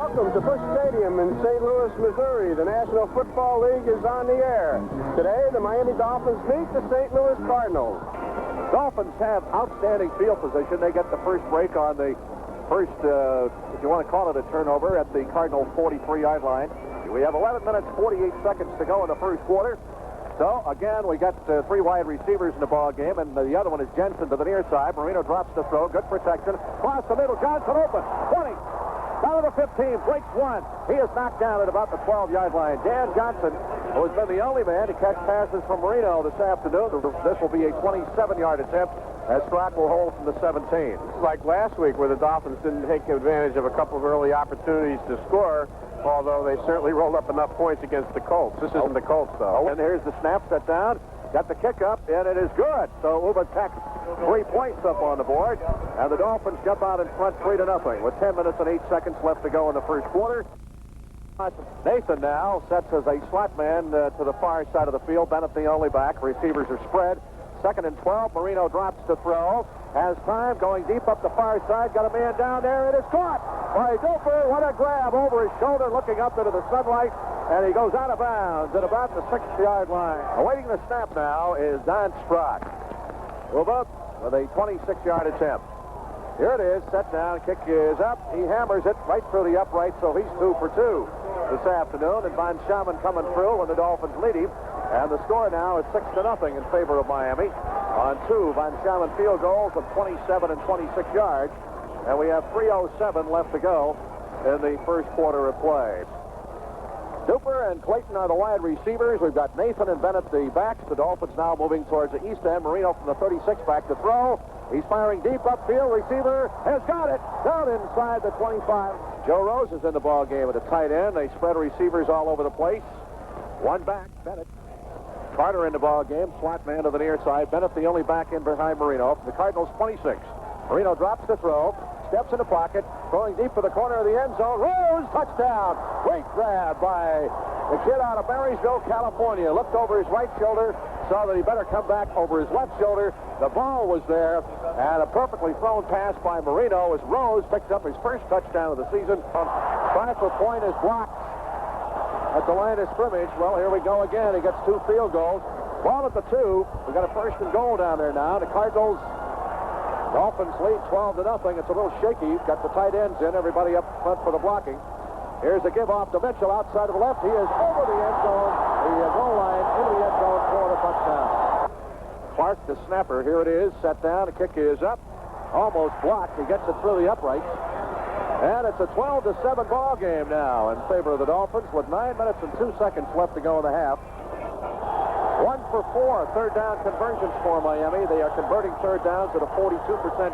Welcome to Busch Stadium in St. Louis, Missouri. The National Football League is on the air. Today, the Miami Dolphins meet the St. Louis Cardinals. Dolphins have outstanding field position. They get the first break on the first, if you want to call it a turnover, at the Cardinals' 43-yard line. We have 11 minutes, 48 seconds to go in the first quarter. So, again, we got three wide receivers in the ball game, and the other one is Jensen to the near side. Marino drops the throw. Good protection. Across the middle. Johnson open. 20. Down to the 15. Breaks one. He is knocked down at about the 12-yard line. Dan Johnson, who has been the only man to catch passes from Marino this afternoon. This will be a 27-yard attempt as Strock will hold from the 17. It's like last week where the Dolphins didn't take advantage of a couple of early opportunities to score, although they certainly rolled up enough points against the Colts. This isn't the Colts, though. And here's the snap set down. Got the kick up, and it is good. So Uba tacks 3 points up on the board, and the Dolphins jump out in front 3-0 with 10 minutes and 8 seconds left to go in the first quarter. Nathan now sets as a slot man to the far side of the field. Bennett the only back. Receivers are spread. 2nd and 12. Marino drops to throw. Has time. Going deep up the far side. Got a man down there. It is caught by Duper. What a grab over his shoulder, looking up into the sunlight. And he goes out of bounds at about the 6-yard line. Awaiting the snap now is Don Sprock. Move up with a 26-yard attempt. Here it is. Set down. Kick is up. He hammers it right through the upright, so he's 2 for 2 this afternoon. And Von Schaman coming through when the Dolphins lead him. And the score now is 6-0 in favor of Miami on 2 Von Schaman field goals of 27 and 26 yards. And we have 3:07 left to go in the first quarter of play. Duper and Clayton are the wide receivers. We've got Nathan and Bennett the backs. The Dolphins now moving towards the east end. Marino from the 36 back to throw. He's firing deep upfield. Receiver has got it down inside the 25. Joe Rose is in the ball game at the tight end. They spread receivers all over the place. One back, Bennett. Carter in the ball game. Slot man to the near side. Bennett the only back in behind Marino from the Cardinals' 26. Marino drops the throw. Steps in the pocket, going deep for the corner of the end zone. Rose, touchdown! Great grab by the kid out of Marysville, California. Looked over his right shoulder, saw that he better come back over his left shoulder. The ball was there, and a perfectly thrown pass by Marino as Rose picked up his first touchdown of the season. Transfer point is blocked at the line of scrimmage. Well, here we go again. He gets 2 field goals. Ball at the 2. We got a 1st and goal down there now. The Cardinals. Dolphins lead 12-0. It's a little shaky. Got the tight ends in. Everybody up front for the blocking. Here's a give off to Mitchell outside of the left. He is over the end zone, the goal line, into the end zone for the touchdown. Clark, the snapper. Here it is. Set down. The kick is up. Almost blocked. He gets it through the uprights. And it's a 12-7 ball game now in favor of the Dolphins with 9 minutes and 2 seconds left to go in the half. 1 for 4 third down conversions for Miami. They are converting third downs at a 42%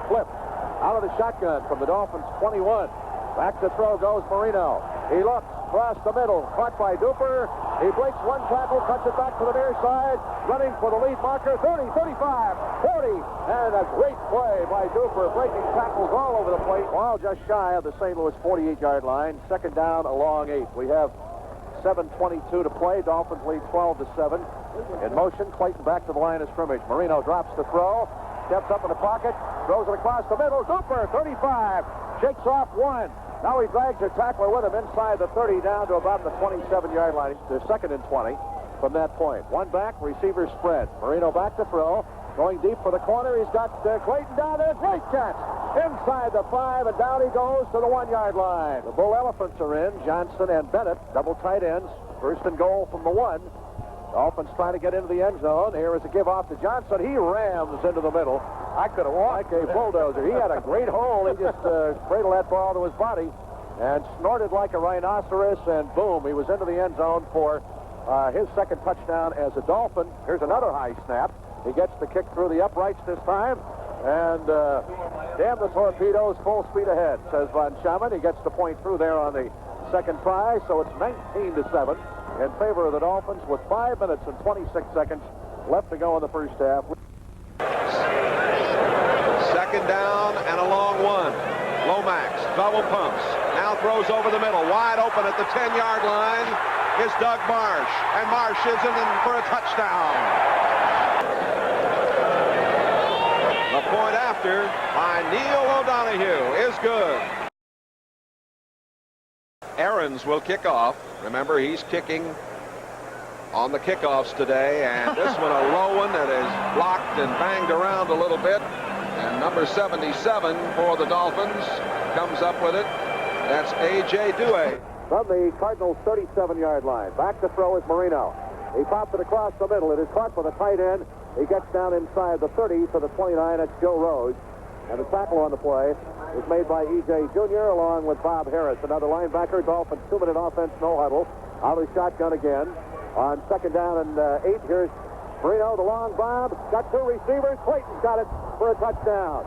clip. Out of the shotgun from the Dolphins' 21. Back to throw goes Marino. He looks across the middle. Caught by Duper. He breaks one tackle, cuts it back to the near side. Running for the lead marker. 30, 35, 40. And a great play by Duper. Breaking tackles all over the place. Ball just shy of the St. Louis 48-yard line. 2nd down along 8. We have 7:22 to play. Dolphins lead 12-7. In motion, Clayton back to the line of scrimmage. Marino drops the throw, steps up in the pocket, throws it across the middle. Duper, 35, shakes off 1. Now he drags a tackler with him inside the 30 down to about the 27-yard line. They're 2nd and 20 from that point. One back, receiver spread. Marino back to throw, going deep for the corner. He's got Clayton down there. Great catch inside the 5, and down he goes to the 1-yard line. The Bull Elephants are in. Johnson and Bennett, double tight ends. 1st and goal from the 1. Dolphins trying to get into the end zone. Here is a give off to Johnson. He rams into the middle. I could have walked like a bulldozer. He had a great hole. He just cradled that ball to his body and snorted like a rhinoceros, and boom, he was into the end zone for his 2nd touchdown as a Dolphin. Here's another high snap. He gets the kick through the uprights this time, and damn the torpedoes, full speed ahead, says Von Schaman. He gets the point through there on the 2nd try, so it's 19-7. In favor of the Dolphins with 5 minutes and 26 seconds left to go in the first half. 2nd down and a long 1. Lomax double pumps. Now throws over the middle. Wide open at the 10-yard line is Doug Marsh. And Marsh is in for a touchdown. The point after by Neil O'Donoghue is good. Aarons will kick off. Remember, he's kicking on the kickoffs today, and this one a low one that is blocked and banged around a little bit. And number 77 for the Dolphins comes up with it. That's A.J. Dewey. From the Cardinals' 37-yard line. Back to throw is Marino. He pops it across the middle. It is caught for the tight end. He gets down inside the 30 to the 29. That's Joe Rose. And the tackle on the play is made by E.J. Jr. along with Bob Harris. Another linebacker. Dolphins 2-minute offense, no huddle. Out of the shotgun again. On second down and 8, here's Marino, the long bomb. Got 2 receivers. Clayton's got it for a touchdown.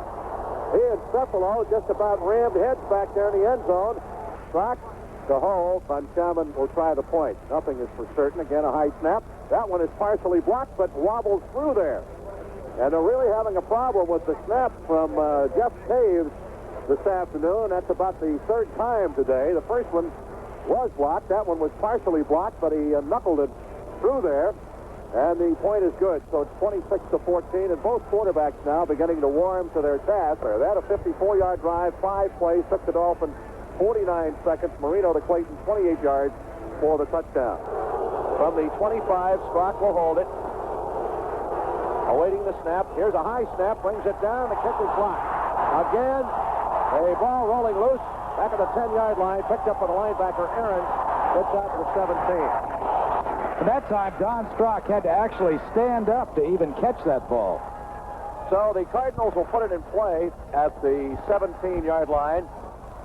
He and Cefalo just about rammed heads back there in the end zone. Strock to hole. Von Schamann will try the point. Nothing is for certain. Again, a high snap. That one is partially blocked, but wobbles through there. And they're really having a problem with the snap from Jeff Taves this afternoon. That's about the 3rd time today. The first one was blocked. That one was partially blocked, but he knuckled it through there. And the point is good. So it's 26-14, and both quarterbacks now beginning to warm to their task. They had a 54-yard drive, 5 plays, took the Dolphins 49 seconds. Marino to Clayton, 28 yards for the touchdown. From the 25, Strock will hold it. Awaiting the snap. Here's a high snap, brings it down. The kick is blocked. Again, a ball rolling loose back at the 10-yard line, picked up by the linebacker Aarons. Gets out to the 17. And that time, Don Strock had to actually stand up to even catch that ball. So the Cardinals will put it in play at the 17-yard line.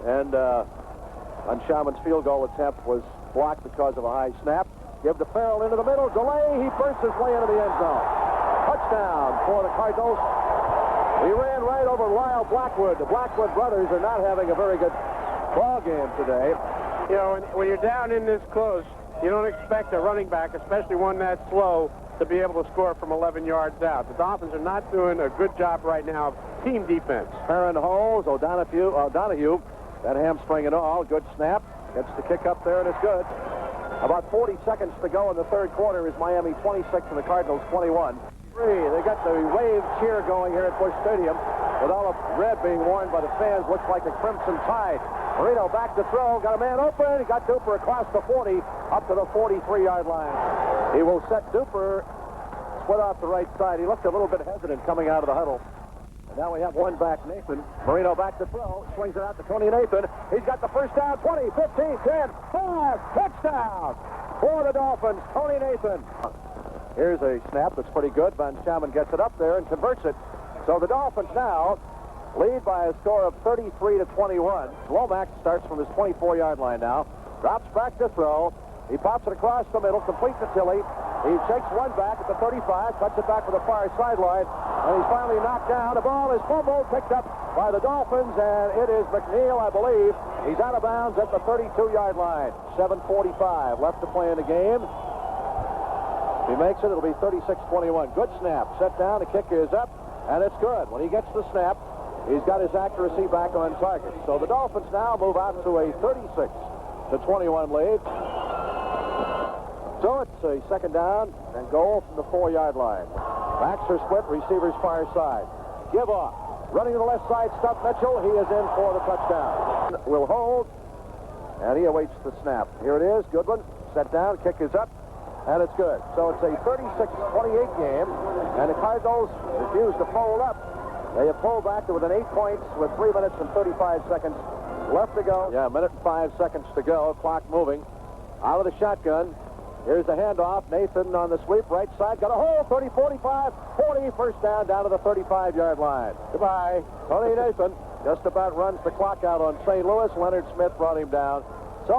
And Von Schamann's field goal attempt was blocked because of a high snap. Give to Farrell into the middle. Delay. He bursts his way into the end zone. Touchdown for the Cardinals. He ran right over Lyle Blackwood. The Blackwood brothers are not having a very good ball game today. You know, when you're down in this close, you don't expect a running back, especially one that slow, to be able to score from 11 yards out. The Dolphins are not doing a good job right now of team defense. Aaron Holes, O'Donohue, that hamstring and all. Good snap. Gets the kick up there, and it's good. About 40 seconds to go in the 3rd quarter is Miami 26 and the Cardinals 21. They got the wave cheer going here at Busch Stadium with all of red being worn by the fans. Looks like a crimson tide. Marino back to throw. Got a man open. He got Duper across the 40 up to the 43-yard line. He will set Duper split off the right side. He looked a little bit hesitant coming out of the huddle. And now we have one back, Nathan. Marino back to throw. Swings it out to Tony Nathan. He's got the first down. 20, 15, 10, 5. Touchdown for the Dolphins. Tony Nathan. Here's a snap that's pretty good. Von Schamann gets it up there and converts it. So the Dolphins now lead by a score of 33-21. Lomax starts from his 24-yard line now. Drops back to throw. He pops it across the middle, complete to Tilley. He shakes one back at the 35, cuts it back to the far sideline, and he's finally knocked down. The ball is fumbled, picked up by the Dolphins, and it is McNeil, I believe. He's out of bounds at the 32-yard line. 7:45 left to play in the game. If he makes it, it'll be 36-21. Good snap. Set down, the kick is up, and it's good. When he gets the snap, he's got his accuracy back on target. So the Dolphins now move out to a 36-21 lead. So it's a 2nd down and goal from the 4-yard line. Backs are split, receivers far side. Give off. Running to the left side, Stuff Mitchell. He is in for the touchdown. Will hold, and he awaits the snap. Here it is, Goodwin. Set down, kick is up, and it's good. So it's a 36-28 game, and the Cardinals refuse to fold up. They have pulled back to within 8 points with 3 minutes and 35 seconds left to go. Yeah, a minute and 5 seconds to go. Clock moving. Out of the shotgun. Here's the handoff. Nathan on the sweep, right side. Got a hole. 30, 45, 40. First down to the 35-yard line. Goodbye. Tony Nathan just about runs the clock out on St. Louis. Leonard Smith brought him down. So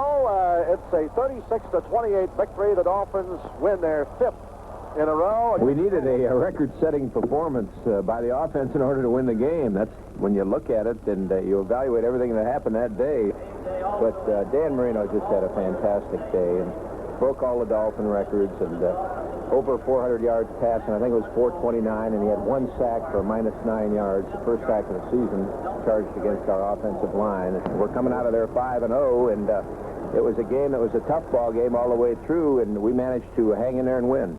it's a 36-28 victory. The Dolphins win their 5th in a row. We needed a record-setting performance by the offense in order to win the game. That's when you look at it and you evaluate everything that happened that day. But Dan Marino just had a fantastic day and broke all the Dolphin records and over 400 yards passing. I think it was 429, and he had 1 sack for -9 yards, the first sack of the season charged against our offensive line. We're coming out of there 5-0, and it was a game that was a tough ball game all the way through, and we managed to hang in there and win.